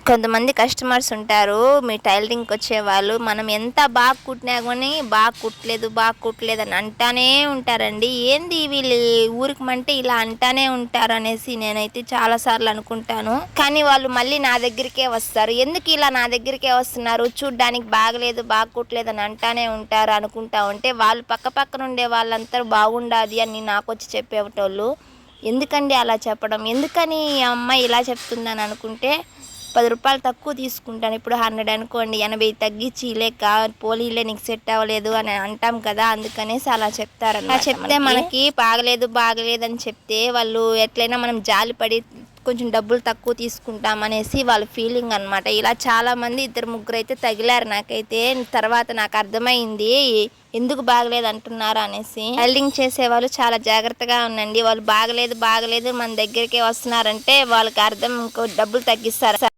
కొంతమంది కస్టమర్స్ ఉంటారు మీ టైలరింగ్కి వచ్చేవాళ్ళు, మనం ఎంత బాగా కుట్టినా కానీ బాగా కుట్టలేదు అని అంటానే ఉంటారండి. ఏంది వీళ్ళు ఊరికి మంటే ఇలా అంటానే ఉంటారు అనేసి నేనైతే చాలాసార్లు అనుకుంటాను. కానీ వాళ్ళు మళ్ళీ నా దగ్గరికే వస్తారు. ఎందుకు ఇలా నా దగ్గరికే వస్తున్నారు, చూడ్డానికి బాగా కుట్టలేదు అని అంటానే ఉంటారు అనుకుంటా ఉంటే, వాళ్ళు పక్కన ఉండే వాళ్ళంతా బాగుండాది అని నాకు వచ్చి చెప్పేటోళ్ళు. ఎందుకండి అలా చెప్పడం, ఎందుకని ఈ అమ్మాయి ఇలా చెప్తుందని అనుకుంటే, 10 రూపాయలు తక్కువ తీసుకుంటాను. ఇప్పుడు 100 అనుకోండి, 80 తగ్గించి లేక పోలీలే నీకు సెట్ అవ్వలేదు అని అంటాం కదా, అందుకనేసి అలా చెప్తారన్నమాట. చెప్తే మనకి బాగలేదని చెప్తే వాళ్ళు ఎట్లయినా మనం జాలిపడి కొంచెం డబ్బులు తక్కువ తీసుకుంటాం అనేసి వాళ్ళ ఫీలింగ్ అనమాట. ఇలా చాలామంది 2-3 అయితే తగిలారు నాకైతే. తర్వాత నాకు అర్థమైంది ఎందుకు బాగలేదు అంటున్నారు అనేసి. టైలరింగ్ చేసే వాళ్ళు చాలా జాగ్రత్తగా ఉండండి. వాళ్ళు బాగలేదు మన దగ్గరికే వస్తున్నారంటే వాళ్ళకి అర్థం, ఇంకో డబ్బులు తగ్గిస్తారు.